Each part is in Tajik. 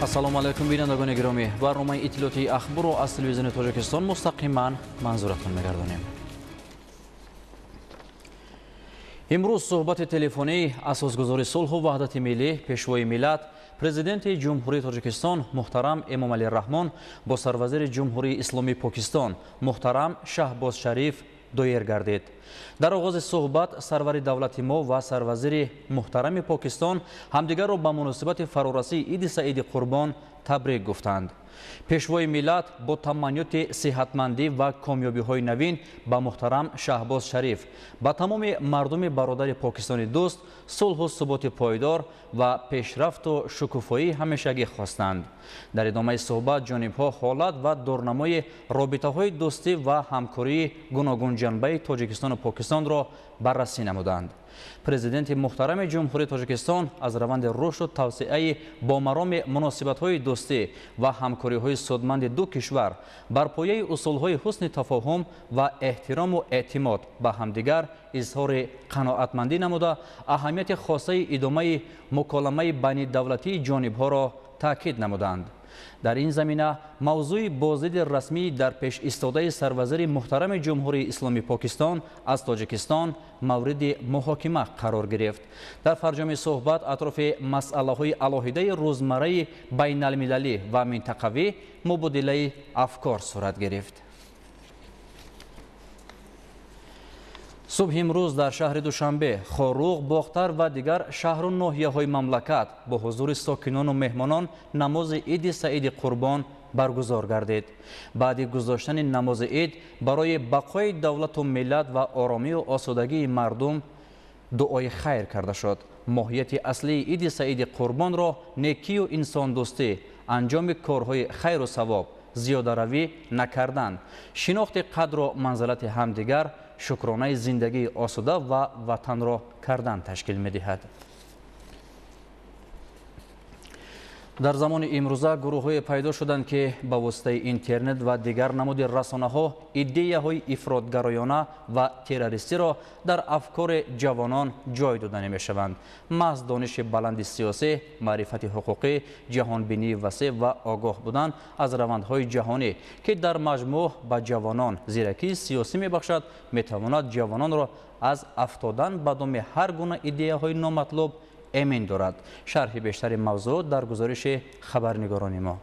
ассалому алайкум бинандагони гиромӣ, барномаи иттилоъоти ахборо аз телевизиони Тоҷикистон мустақиман манзуратон мегардонем. имрӯз суҳбати телефонии асосгузори сулҳу ваҳдати миллӣ, пешвои миллат, президенти ҷумҳурии Тоҷикистон муҳтарам Эмомалӣ Раҳмон бо сарвазири ҷумҳурии исломии Покистон муҳтарам Шаҳбоз Шариф доир гардид. дар оғози суҳбат сарвари давлати мо ва сарвазири муҳтарами Покистон ҳамдигарро ба муносибати фарорасии Иди Саиди Қурбон табрик гуфтанд. пешвои миллат бо таманниёти сеҳатмандӣ ва комёбиҳои навин ба муҳтарам Шаҳбоз Шариф ба тамоми мардуми бародари Покистони дӯст сулҳу суботи пойдор ва пешрафту шукуфоии ҳамешагӣ хостанд. дар идомаи суҳбат ҷонибҳо ҳолат ва дурнамои робитаҳои дӯстӣ ва ҳамкории гуногунҷанбаи Тоҷикистону Покистонро баррасӣ намуданд. президенти муҳтарами ҷумҳурии Тоҷикистон аз раванди рушду тавсеаи бомароми муносибатҳои дӯстӣ ва ҳамкориҳои судманди ду кишвар бар пояи усулҳои ҳусни тафоҳум ва эҳтирому эътимод ба ҳамдигар изҳори қаноатмандӣ намуда аҳамияти хосаи идомаи муколамаи байнидавлатии ҷонибҳоро таъкид намуданд. дар ин замина мавзӯи боздиди расмӣ дар пеш истодаи сарвазири муҳтарами ҷумҳурии исломии Покистон аз Тоҷикистон мавриди муҳокима қарор гирифт. дар фарҷоми суҳбат атрофи масъалаҳои алоҳидаи рӯзмарраи байналмилалӣ ва минтақавӣ мубодилаи афкор сурат гирифт. субҳи имрӯз дар шаҳри Душанбе, Хоруғ, Бохтар ва дигар шаҳру ноҳияҳои мамлакат бо ҳузури сокинону меҳмонон намози Иди Саиди Қурбон баргузор гардид. баъди гузоштани намози ид барои бақои давлату миллат ва оромию осудагии мардум дуои хайр карда шуд. моҳияти аслии Иди Саиди Қурбонро некию инсондӯстӣ, анҷоми корҳои хайру савоб, зиёдаравӣ накардан, шинохти қадру манзилати ҳамдигар, шукронаи зиндагии осуда ва ватанро кардан ташкил медиҳад. дар замони имрӯза гурӯҳҳое пайдо шуданд ки ба воситаи интернет ва дигар намуди расонаҳо идеяҳои ифротгароёна ва террористиро дар афкори ҷавонон ҷой дода мешаванд. маҳз дониши баланди сиёсӣ, маърифати ҳуқуқӣ, ҷаҳонбинии васеъ ва огоҳ будан аз равандҳои ҷаҳонӣ ки дар маҷмӯъ ба ҷавонон зиракии сиёсӣ мебахшад, метавонад ҷавононро аз афтодан ба доми ҳар гуна идеяҳои номатлуб эмин дорад. шарҳи бештари мавзӯъ дар гузориши хабарнигорони мо.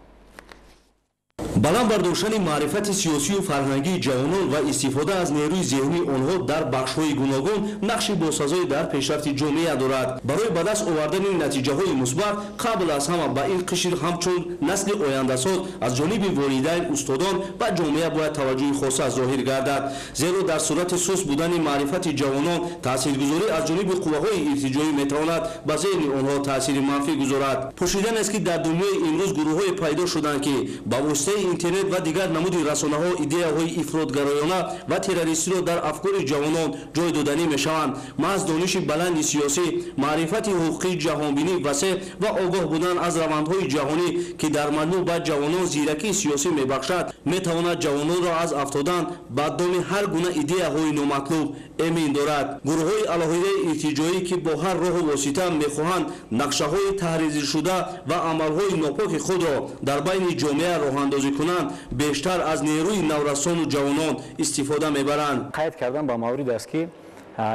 баланд бардоштани маърифати сиёсию фарҳангии ҷавонон ва истифода аз нерӯи зеҳнии онҳо дар бахшҳои гуногун нақши босазоӣ дар пешрафти ҷомеа дорад. барои ба даст овардани натиҷаҳои мусбат қабл аз ҳама ба ин қишр ҳамчун насли ояндасоз аз ҷониби волидайн, устодон ва ҷомеа бояд таваҷҷӯҳи хоса зоҳир гардад, зеро дар сурати сус будани маърифати ҷавонон таъсиргузорӣ аз ҷониби қувваҳои иртиҷоӣ метавонад ба зеҳни онҳо таъсири манфӣ гузорад. пӯшиданест ки дар дунёи имрӯз гурӯҳҳое пайдо шуданд ки ба воситаи интернет ва дигар намуди расонаҳо идеяҳои ифротгароёна ва террористиро дар афкори ҷавонон ҷой доданӣ мешаванд. маҳз дониши баланди сиёсӣ, маърифати ҳуқуқӣ, ҷаҳонбинии васеъ ва огоҳ будан аз равандҳои ҷаҳонӣ ки дар маҷмӯъ ба ҷавонон зиракии сиёсӣ мебахшад, метавонад ҷавононро аз афтодан ба доми ҳар гуна идеяҳои номатлуб эмин дорад. гурӯҳҳои алоҳидаи иртиҷоӣ ки бо ҳар роҳу восита мехоҳанд нақшаҳои таҳризшуда ва амалҳои нопоки худро дар байни ҷомеа роҳандозӣ کنند بیشتر از نیروی نورسان و جوانان استفاده میبرند. قید کردن با مورد است که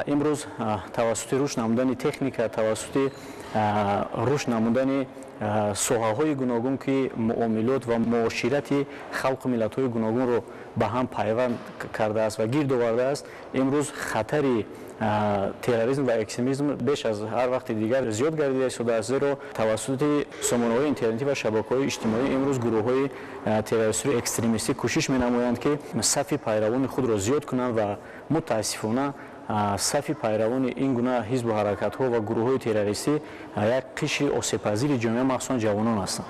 امروز توسط رشد نمودن تکنیک، توسط رشد نمودن سوحه‌های گوناگون که معاملات و معاشرت خلق ملت‌های گوناگون رو به هم پیوند کرده است و گیر آورده است. امروز خطری تروریسم و اکستریمیسم بیش از هر وقت دیگر زیاد گردیده شده است، زیرا توسط سامانه‌های اینترنتی و شبکه‌های اجتماعی امروز گروه‌های تروریستی و اکستریمیستی کوشش می‌نمایند که صف پیروان خود را زیاد کنند و متأسفانه صف پیروان این گونه حزب و حرکت‌ها و گروه‌های تروریستی یک قشر آسیب‌پذیر جامعه مخصوصاً جوانان هستند.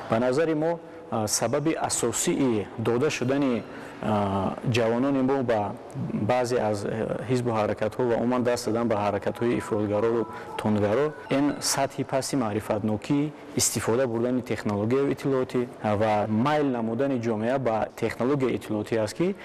به نظر ما سبب اساسی داده شدن ҷавонони мо ба баъзе аз ҳизбу ҳаракатҳо ва умуман даст задан ба ҳаракатҳои ифротгароу тунгаро ин сатҳи пасти маърифатнокӣ истифода бурдани технологияи иттилоотӣ ва майл намудани ҷомеа ба технологияи иттилоотӣ аст ки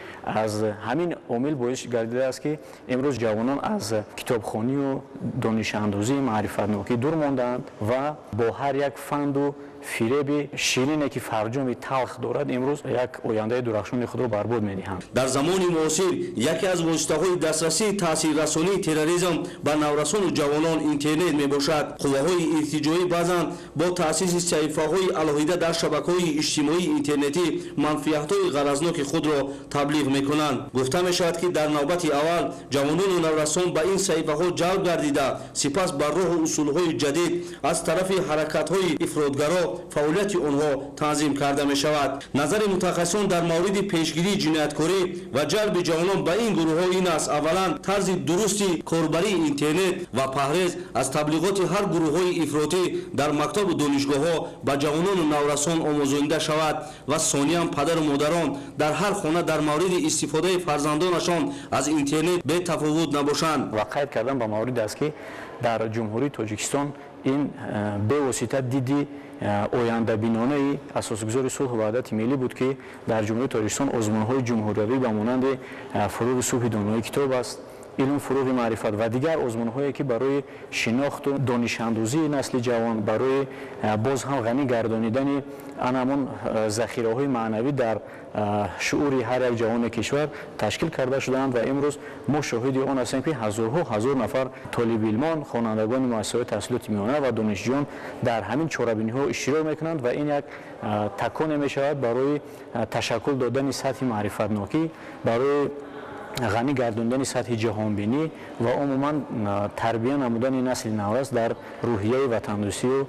аз ҳамин омил боис гардидааст ки имрӯз ҷавонон аз китобхонию донишандозии маърифатнокӣ дур мондаанд ва бо ҳар як фанду фиреби ширине ки фарҷоми талх дорад имрӯз як ояндаи дурахшони худро барбод медиҳанд. дар замони муосир яке аз воситаҳои дастрасии таъсиррасонии терроризм ба наврасону ҷавонон интернет мебошад. қувваҳои иртиҷоӣ баъзан бо таъсиси саҳифаҳои алоҳида дар шабакаҳои иҷтимоии интернетӣ манфиатҳои ғаразноки худро таблиғ мекунанд. гуфта мешавад ки дар навбати аввал ҷавонону наврасон ба ин саҳифаҳо ҷалб гардида сипас ба роҳу усулҳои ҷадид аз тарафи ҳаракатҳои ифротгаро фаъолияти онҳо танзим карда мешавад. назари мутахассисон дар мавриди пешгирии ҷинояткорӣ ва ҷалби ҷавонон ба ин гурӯҳҳо ин аст: аввалан тарзи дурусти корбарии интернет ва паҳрез аз таблиғоти ҳар гурӯҳҳои ифротӣ дар мактабу донишгоҳҳо ба ҷавонону наврасон омӯзонида шавад ва сониян падару модарон дар ҳар хона дар мавриди истифодаи фарзандонашон аз интернет бетафовут набошанд. ва қайд кардан ба маврид аст ки дар ҷумҳурии тоҷикистон ин бевосита диди ояндабинонаи асосгузори сулҳу ваҳдати миллӣ буд ки дар ҷумҳурии тоҷикистон озмунҳои ҷумҳуриявӣ ба монанди фурӯғи сулҳи донои китоб аст, илм фурӯғи маърифат ва дигар озмунҳое ки барои шинохту донишандозии насли ҷавон, барои боз ҳам ғанӣ гардонидани анамон захираҳои маънавӣ дар шуъури ҳар як ҷавони кишвар ташкил карда шудаанд ва имрӯз мо шоҳиди он ҳастем ки ҳазорҳо ҳазор нафар толибилмон, хонандагони муассисаҳои таҳсилоти миёна ва донишҷӯён дар ҳамин чорабиниҳо иштирок мекунанд ва ин як таконе мешавад барои ташаккул додани сатҳи маърифатнокӣ, барои ғанӣ гардондани сатҳи ҷаҳонбинӣ ва умуман тарбия намудани насли наврас дар рӯҳияи ватандӯстию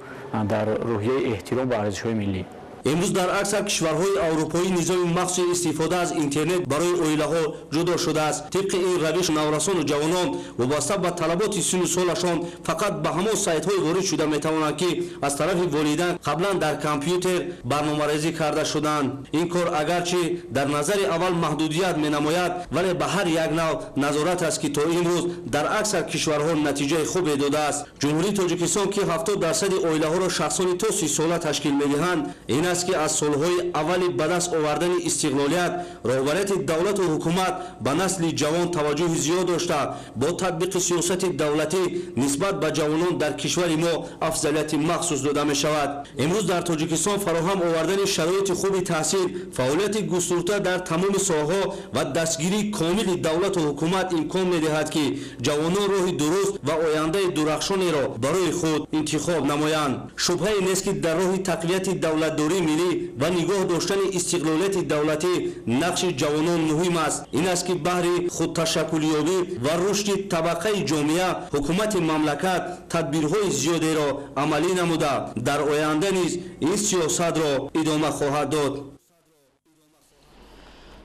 дар рӯҳияи эҳтиром ба арзишҳои миллӣ. امروز در اکثر کشورهای اروپایی نظام مخصوص استفاده از اینترنت برای اویله‌ها جدا شده است. طبق این روش نورسان و جوانان وابسته به طلبات سن و سالشان فقط به همان سایت‌های وارد شده می‌توانند که از طرف والدین قبلا در کامپیوتر برنامه‌ریزی کرده شدند. این کار اگرچه در نظر اول محدودیت می‌نماید ولی به هر یک نوع نظارت است که تا امروز در اکثر کشورها نتیجه خوبی داده است. جمهوری تاجیکستان که 70% اویله‌ها را شخصانی تا 30 ساله تشکیل می‌دهند، این است که از سالهای اولی به دست آوردن استقلالیت رهبریت دولت و حکومت به نسل جوان توجه زیاد داشته با تطبیق سیاست دولتی نسبت به جوانان در کشور ما افضلیت مخصوص داده می شود. امروز در تاجیکستان فراهم آوردن شرایط خوب تحصیل، فعالیت گسترده در تمام ساحه‌ها و دستگیری کامل دولت و حکومت امکان می دهد که جوانان راه درست و آینده درخشانی را برای خود انتخاب نمایند. شبهه نیست که در راه تقویت دولتداری ملی و نگاه داشتن استقلالیت دولتی نقش جوانان مهم است. این است که بهر خود تشکلیابی و رشد طبقه جامعه حکومت مملکت تدبیرهای زیادی را عملی نموده در آینده نیز این سیاست را ادامه خواهد داد.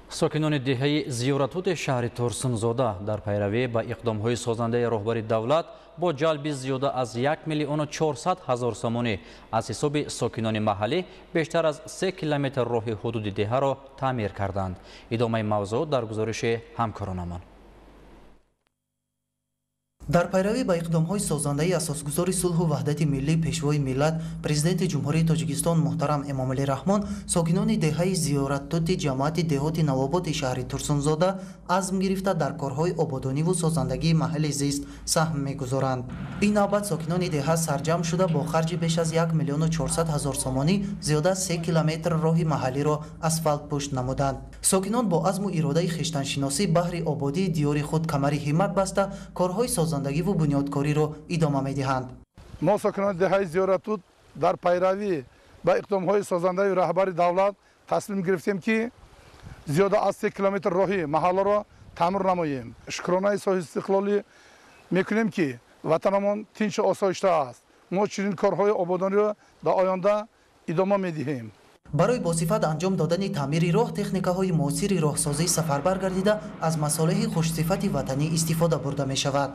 ساکنان دهه زیارتوت شهر ترسنزاده در پیروی با اقدام‌های سازنده راهبری دولت با جلب زیاده از 1,400,000 سامانی از حساب ساکنان محلی بیشتر از 3 کیلومتر راه حدود دهه را تعمیر کردند. ادامه موضوع در گزارش همکارانمان. дар пайравӣ ба иқдомҳои созандаи асосгузори сулҳу ваҳдати миллӣ пешвои миллат президенти ҷумҳурии тоҷикистон муҳтарам эмомалӣ раҳмон сокинони деҳаи зиёраттоти ҷамоати деҳоти навоботи шаҳри турсунзода азм гирифта дар корҳои ободониву созандагии маҳалли зист саҳм мегузоранд. ин навбат сокинони деҳа сарҷамъ шуда бо харҷи беш аз 1,400,000 сомонӣ зиёда 3 километр роҳи маҳаллиро асфалтпӯшт намуданд. сокинон бо азму иродаи хештаншиносӣ баҳри ободии диёри худ камари ҳиммат баста корҳои созандагиву бунёдкориро идома медиҳанд. мо сокинони деҳаи зиёратут дар пайравӣ ба иқдомҳои созандаи раҳбари давлат тасмим гирифтем ки зиёда аз 3 километр роҳи маҳалларо таъмир намоем. шукронаи соҳиби истиқлолӣ мекунем ки ватанамон тинчу осоишта аст. мо чунин корҳои ободониро дар оянда идома медиҳем. барои босифат анҷом додани таъмири роҳ техникаҳои муосири роҳсозӣ сафарбар гардида аз масолиҳи хушсифати ватанӣ истифода бурда мешавад.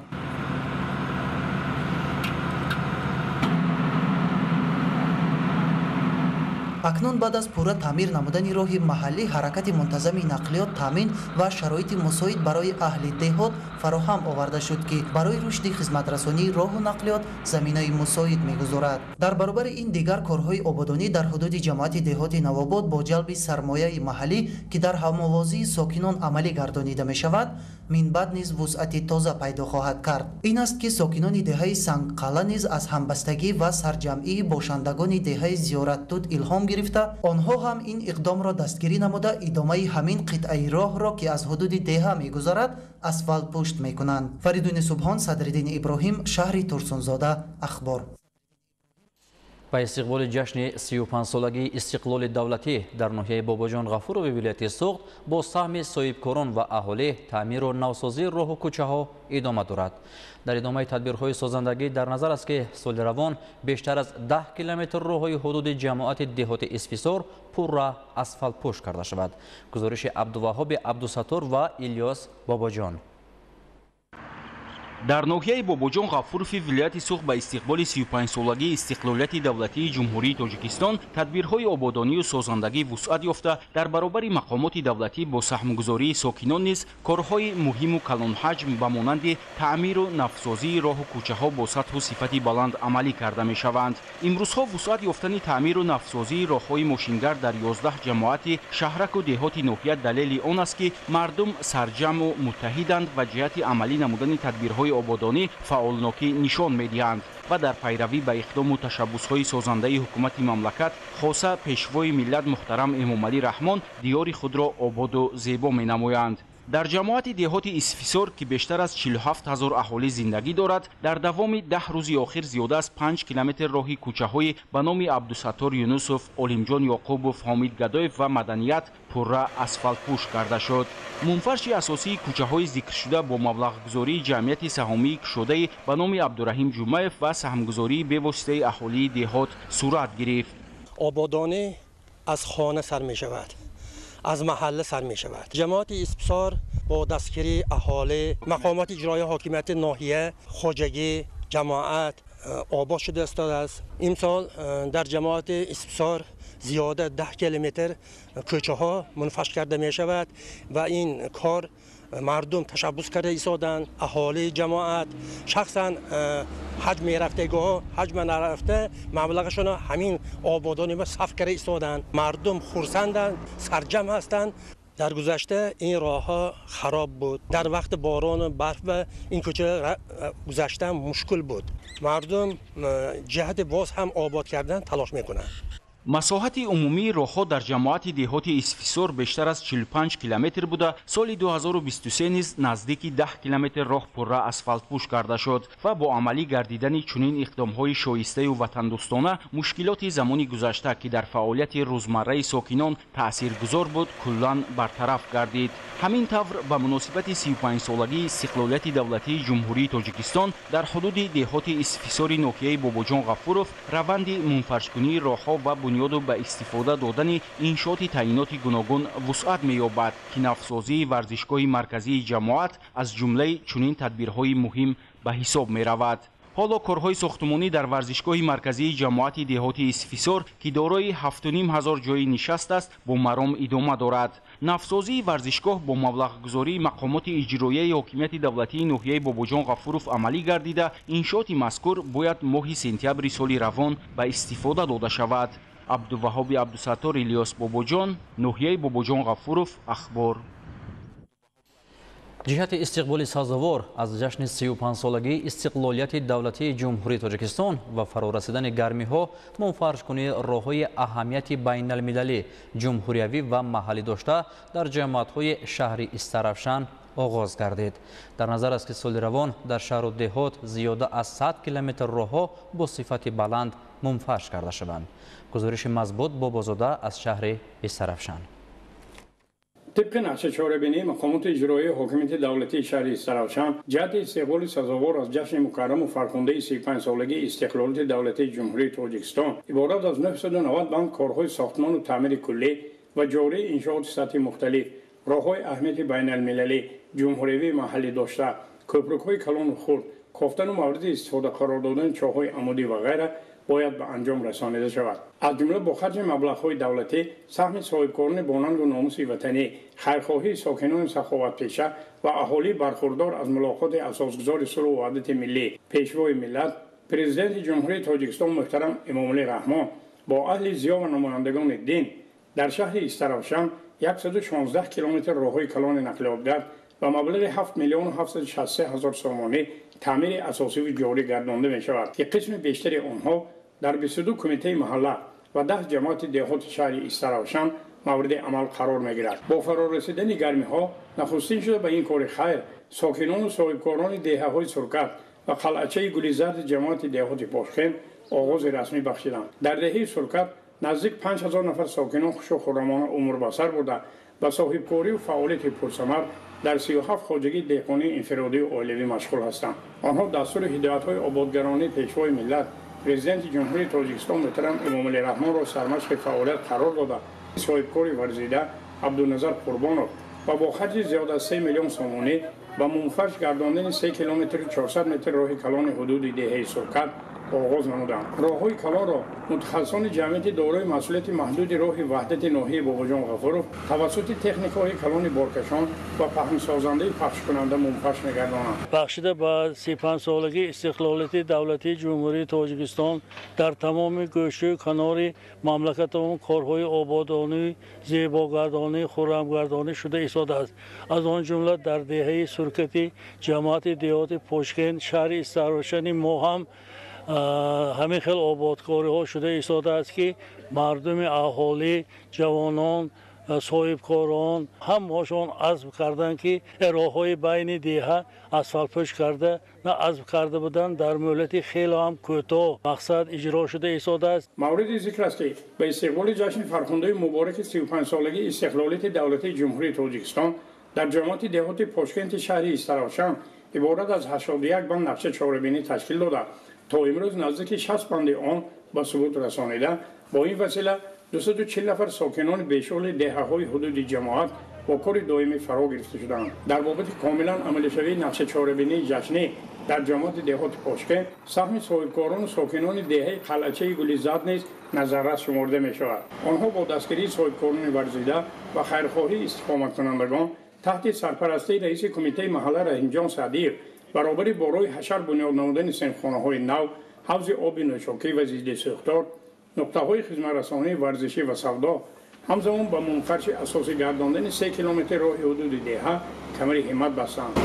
акнун баъд аз пурра таъмир намудани роҳи маҳаллӣ ҳаракати мунтазами нақлиёт таъмин ва шароити мусоид барои аҳли деҳот фароҳам оварда шуд ки барои рушди хизматрасонии роҳу нақлиёт заминаи мусоид мегузорад. дар баробари ин дигар корҳои ободонӣ дар ҳудуди ҷамоати деҳоти Навобод бо ҷалби сармояи маҳаллӣ ки дар ҳамовозии сокинон амалӣ гардонида мешавад минбаъд низ вусъати тоза пайдо хоҳад кард. ин аст ки сокинони деҳаи Сангқала низ аз ҳамбастагӣ ва сарҷамъии бошандагони деҳаи Зиёраттут илҳом гирифта онҳо ҳам ин иқдомро дастгирӣ намуда идомаи ҳамин қитъаи роҳро ки аз ҳудуди деҳа мегузарад асфалтпушт мекунанд. Фаридуни Субҳон, Садриддин Иброҳим, шаҳри Турсунзода. Ахбор. ба истиқболи ҷашни 35-солагии истиқлоли давлатӣ дар ноҳияи Бобоҷон Ғафурови вилояти Суғд бо саҳми соҳибкорон ва аҳолӣ таъмиру навсозии роҳу кӯчаҳо идома дорад. дар идомаи тадбирҳои созандагӣ дар назар аст ки соли равон бештар аз 10 километр роҳҳои ҳудуди ҷамоати деҳоти Исфисор пурра асфалтпӯш карда шавад. гузориши Абдуваҳоби Абдусаттор ва Илёс Бобоҷон. дар ноҳияи Бобоҷон Ғафурови вилояти Суғд ба истиқболи 35-солагии истиқлолияти давлатии Ҷумҳурии Тоҷикистон тадбирҳои ободонию созандагӣ вусъат ёфта дар баробари мақомоти давлатӣ бо саҳмгузории сокинон низ корҳои муҳиму калонҳаҷм ба монанди таъмиру навсозии роҳу кӯчаҳо бо сатҳу сифати баланд амалӣ карда мешаванд. имрӯзҳо вусъат ёфтани таъмиру навсозии роҳҳои мошингар дар 11 ҷамоати шаҳраку деҳоти ноҳия далели он аст ки мардум сарҷамъу муттаҳиданд ва ҷиҳати амалӣ намудани тадбирҳои ободонӣ фаъолнокӣ нишон медиҳанд ва дар пайравӣ ба иқдому ташаббусҳои созандаи ҳукумати мамлакат хоса пешвои миллат муҳтарам Эмомалӣ Раҳмон диёри худро ободу зебо менамоянд. дар ҷамоати деҳоти Исфисор ки бештар аз 47 000 аҳолӣ зиндагӣ дорад, дар давоми 10 рӯзи охир зиёда аз 5 километр роҳи кӯчаҳои ба номи Абдусаттор Юнусов, Олимҷон Ёқубов, Ҳомид Гадоев ва Маданият пурра асфалтпӯш карда шуд. мунфарши асосии кӯчаҳои зикршуда бо маблағгузории ҷамъияти саҳомии кушодаи ба номи Абдураҳим Ҷумаев ва саҳмгузории бевоситаи аҳолии деҳот сурат гирифт. ободонӣ аз хона сар мешавад, аз маҳалла сар мешавад. ҷамоати Исфисор бо дастгирии аҳолӣ, мақомоти иҷроии ҳокимияти ноҳия, хоҷагӣ, ҷамоат обод шуда истодааст. имсол дар ҷамоати Исфисор зиёда 10 километр кӯчаҳо мунфаш карда мешавад ва ин кор мардум ташаббус карда истоданд. аҳолии ҷамоат шахсан ҳаҷ мерафтагоҳо ҳаҷма нарафта маблағашона ҳамин ободонӣ ва саф карда истоданд. мардум хурсанданд, сарҷам ҳастанд. дар гузашта ин роҳҳо хароб буд. дар вақти борону барф ин кӯча гузаштан мушкил буд. мардум ҷиҳати боз ҳам обод кардан талош мекунанд. масоҳати умумии роҳҳо дар ҷамоати деҳоти Исфисор бештар аз 45 километр буда соли 2023 низ наздики 10 километр роҳ пурра асфалтпӯш карда шуд ва бо амалӣ гардидани чунин иқдомҳои шоистаю ватандӯстона мушкилоти замони гузашта ки дар фаъолияти рӯзмарраи сокинон таъсиргузор буд куллан бартараф гардид. ҳамин тавр ба муносибати 35-солагии истиқлолияти давлатии Ҷумҳурии Тоҷикистон дар ҳудуди деҳоти Исфисори ноҳияи Бобоҷон Ғафуров раванди мунфаршкунии роҳҳо ва бунёду ба истифода додани иншооти таъиноти гуногун вусъат меёбад ки навсозии варзишгоҳи марказии ҷамоат аз ҷумлаи чунин тадбирҳои муҳим ба ҳисоб меравад. ҳоло корҳои сохтумонӣ дар варзишгоҳи марказии ҷамоати деҳоти Исфисор ки дорои 7500 ҷойи нишаст аст бо маром идома дорад. навсозии варзишгоҳ бо маблағгузории мақомоти иҷроияи ҳокимияти давлатии ноҳияи Бобоҷон Ғафуров амалӣ гардида иншооти мазкур бояд моҳи сентябри соли равон ба истифода дода шавад. Абдуваҳоби Абдусаттор, Илёс Бобоҷон, ноҳияи Бобоҷон Ғафуров. Ахбор. ҷиҳати истиқболи сазовор аз ҷашни 35-солагии истиқлолияти давлатии Ҷумҳурии Тоҷикистон ва фарорасидани гармиҳо мунфаршкунии роҳҳои аҳамияти байналмилалӣ, ҷумҳуриявӣ ва маҳаллӣ дошта дар ҷамоатҳои шаҳри Истаравшан оғоз гардид. дар назар аст ки соли равон дар шаҳру деҳот зиёда аз 100 километр роҳҳо бо сифати баланд мунфарш карда шаванд. гузориши Мазбут Бобозода аз шаҳри Истаравшан. طبق نقشه چاره‌بینی مقامات اجرایی حاکمیت دولتی شهر استرابشان جهت استقبال سزاوار از جشن مکرم و فرخنده 35 سالگی استقلالیت دولتی جمهوری تاجیکستان عبارت از 990 بند کارهای ساختمان و تعمیر کلی و جاری انشاءات سطح مختلف، راههای اهمیت بین المللی، جمهوری محلی داشته، کوپرک‌های کلان و خرد، کافتن و مورد استفاده قرار دادن چاه‌های عمودی و غیره باید به انجام رسانیده شود. از جمله با خرج مبلغ‌های دولتی سهم صاحبکاران با ننگ و ناموس وطنی، خیرخواهی ساکنان سخاوتپیشه و اهالی برخوردار از ملاقات اساسگزار صلح و وحدت ملی پیشوای ملت پرزیدنت جمهوری تاجیکستان محترم امامعلی رحمان با اهل زیا و نمایندگان دین در شهر استراوشان 116 کیلومتر راههای کلان نقلیاتگر و مبلغ 7,763,000 سومانی تعمیر اساسی و جاری گردانده می شود که قسم بیشتر آنها در 22 کمیته محله و 10 جماعت دهات شهر استراوشان مورد عمل قرار می گیرد. با فرارسیدن گرمی ها نخستین شده به این کار خیر ساکنان و صاحبکاران دهه های سرکت و قلعچه گلیزرد جماعت دهات پاشکن آغاز رسمی بخشیدند. در دهه سرکت نزدیک 5,000 نفر ساکنان خوش و خرمانه عمر بسر بوده و صاحبکاری و فعالیت پرثمر در 37 خواجگی دهقانی انفرادی و عائلوی مشغول هستند. آنها دستور هدایت‌های آبادگرانی پیشوای ملت پرزیدنت جمهوری تاجیکستان محترم امامعلی رحمان را سرمشق فعالیت قرار داده. صاحبکاری ورزیده عبدالنظر قربانov و با خرج زیاد از 3 میلیون سومانی و منفعش گرداندن 3 کیلومتر 400 متر راه کلان حدود دهه سرکت آغاز نمودند. راههای کلان را متخصصان جمعیت دارای مسئولیت محدود راه وحدت ناحیه باباجان غفورov توسط تکنیک‌های کلان بارکشان و پهن سازنده پخش کننده منفعش می‌گردانند. بخشیده به 35 سالگی استقلالیت دولتی جمهوری تاجیکستان در تمام گوشه کنار مملکتمان کارهای آبادانی، زیباگردانی، خرمگردانی شده ایستاده است. از آن جمله در دهه سرکتی جماعت دهات پاشکن شهر استراوشان ما هم همین خیلی آبادکاری ها شده ایستاده است که مردم اهالی، جوانان، صاحبکاران همهاشون عزم کردند که راه های بین دیه اسفالت پوش کرده نه عزم کرده بودند در مدت خیلی هم کوتاه مقصد اجرا شده ایستاده است. مورد ذکر است که به استقبال جشن فرخنده مبارک 35 سالگی استقلالیت دولتی جمهوری تاجیکستان در جماعت دهات پاشکن شهر استراوشان عبارت از 81 بند نقشه چهاربینی تشکیل داده. تا امروز نزدیک 60 بند آن به ثبوت رسانیده. با این وسیله 240 نفر ساکنان بیشغل دهه‌های حدود جماعت با کار دائمی فرا گرفته شدند. در بابت کاملا عملی شوی نقشه چهاربینی جشنی در جماعت دهات پاشکن سهم صاحبکاران و ساکنان دهه قلعچه گلیزرد نیز نظررس شمرده می شود. آنها با دستگیری صاحبکاران ورزیده و خیرخواهی استقامت کنندگان تحت سرپرستی رئیس کمیته محله رحیمجان صدیق برابر بارای حشر بنیاد نهادن سنخانه‌های نو، حوض آب نوشاکی و زیسته سوختار، نقطه‌های خدمت رسانی ورزشی و سودا، همزمان با منفعش اساسی گرداندن 3 کیلومتر راه حدود دهه کمر همت بستند.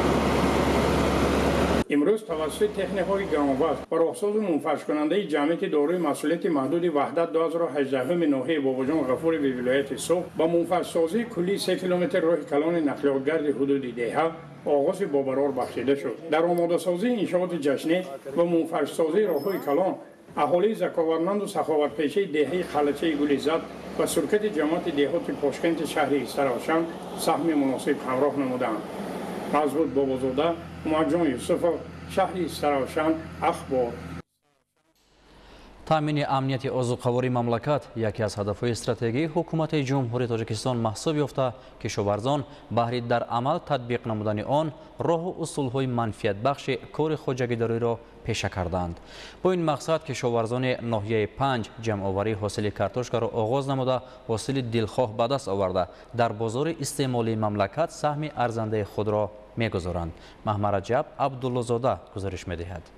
امروز توسط تکنیک‌های گران‌وزن و راهساز منفعش کننده جمعیت دارای مسئولیت محدود وحدت 2018 ناحیه باباجان غفور و ولایت سوخ با منفعش سازی کلی 3 کیلومتر راه کلان نقلیاتگرد حدود دهه آغاز با قرار بخشیده شد. در آماده سازی انشاءات جشنی و منفعش سازی راههای کلان اهالی زکاوتمند و سخاوتپیشه دهه خلچه گلیزرد و سرکت جماعت دهات پاشکن شهر استراوشان سهم مناسب همراه نمودند. مزبوط بابازاده، اومدجان یوسفov، شهر استراوشان، اخبار. تامین امنیت اوزقواری مملکت یکی از هدفهای استراتژی حکومت جمهوری تاجیکستان محسوب یافته کشاورزان بهر در عمل تطبیق نمودن آن راه و اصولهای منفعت بخش کار خواجگیداری را پیشه کردند. با این مقصد کشاورزان ناحیه 5 جمع‌آوری حاصل کارتوشکا را آغاز نموده حاصل دلخواه به دست آورده در بازار استعمالی مملکت سهم ارزنده خود را می‌گذارند. محمد رجب عبدالله‌زاده گزارش می‌دهد.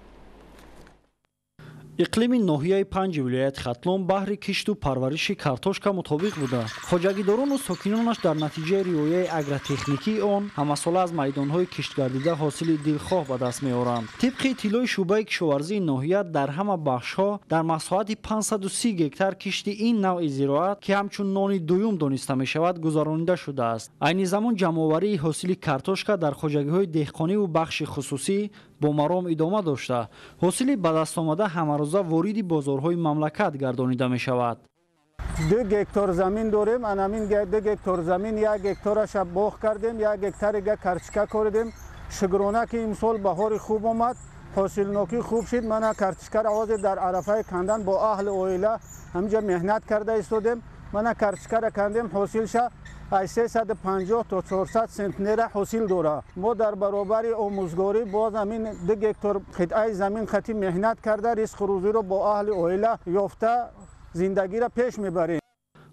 اقلیم ناحیه 5 ولایت ختلان بهر کشت و پرورش کارتوشکا مطابق بوده. خواجگیداران و ساکنانش در نتیجه رعایت اگرتکنیکی آن همساله از میدانهای کشت گردیده حاصل دلخواه به دست می‌آورند. طبق اطلاع شعبه کشاورزی ناحیه در همه بخش‌ها در مساحت 530 گکتار کشت این نوع زراعت که همچون نان دوم دانسته می‌شود گذرانیده شده است. عین زمان جمع‌آوری حاصل کارتوشکا در خواجگی‌های دهقانی و بخش خصوصی با مرام ادامه داشته. حاصل به دست آمده همروزه وارد بازارهای مملکت گردانیده می شود. 2 گکتار زمین داریم. همین 2 گکتار زمین 1 گکتارش باغ کردیم، 1 گکتار کارچکا کردیم. شکرانه که امسال بهار خوب آمد، حاصلناکی خوب شد. من کارچکا را در عرفه کندن با اهل عائله همینجا مهنت کرده ایستادیم. مانا کرچکا کندیم حاصلش 350 تا 400 سنتنر حاصل داره. ما در برابر آموزگاری باز همین 2 هکتار قطعه زمین خطی مهنت کرده رزق روزی رو با اهل عائله یافته زندگی را پیش میبریم.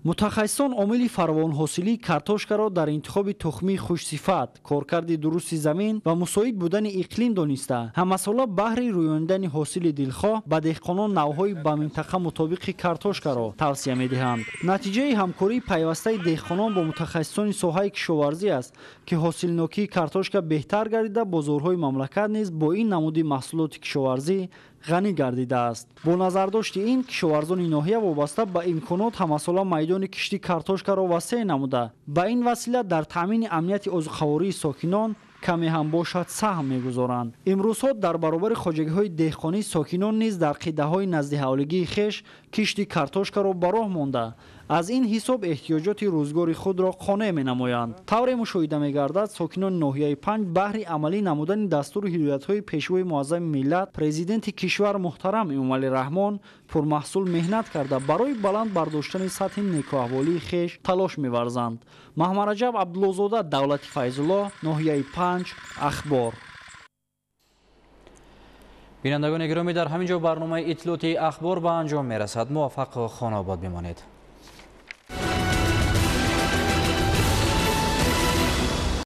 متخصصان عامل فراوان‌حاصلی کارتوشکا را در انتخاب تخمی خوش‌صفت، کارکرد درست زمین و مساعد بودن اقلیم دانسته. همساله بهره رویاندن حاصل دلخواه به دهقانان نوهای به منطقه مطابق کارتوشکا را توصیه می‌دهند. نتیجه همکاری پیوسته دهقانان با متخصصان ساحه کشاورزی است که حاصلناکی کارتوشکا بهتر گردیده بازارهای مملکت نیز با این نمود محصولات کشاورزی غنی گردیده است. با نظرداشت این کشاورزان ناحیه وابسته به امکانات همساله میدان کشتی کارتوشکا را وسیع نموده به این وسیله در تامین امنیت عضوخواری ساکنان کمی هم باشد سهم میگذارند. امروزها در برابر خواجگی‌های دهقانی ساکنان نیز در قیده‌های نزد حوالگی خویش کشتی کارتوشکا را به راه مانده از این حساب احتیاجات روزگار خود را قانع می‌نمایند. طور مشاهده می‌گردد ساکنان ناحیه 5 بهر عملی نمودن دستور هدایت‌های پیشوای معظم ملت پرزیدنت کشور محترم امامعلی رحمان پرمحصول مهنت کرده برای بلند برداشتن سطح نیکوحوالی خویش تلاش می‌ورزند. محمد رجب عبدالله‌زاده، دولت فیض‌الله، ناحیه 5 اخبار. بینندگان گرامی در همینجا برنامه اطلاعاتی اخبار به انجام می‌رسد. موفق و خانه آباد بمانید.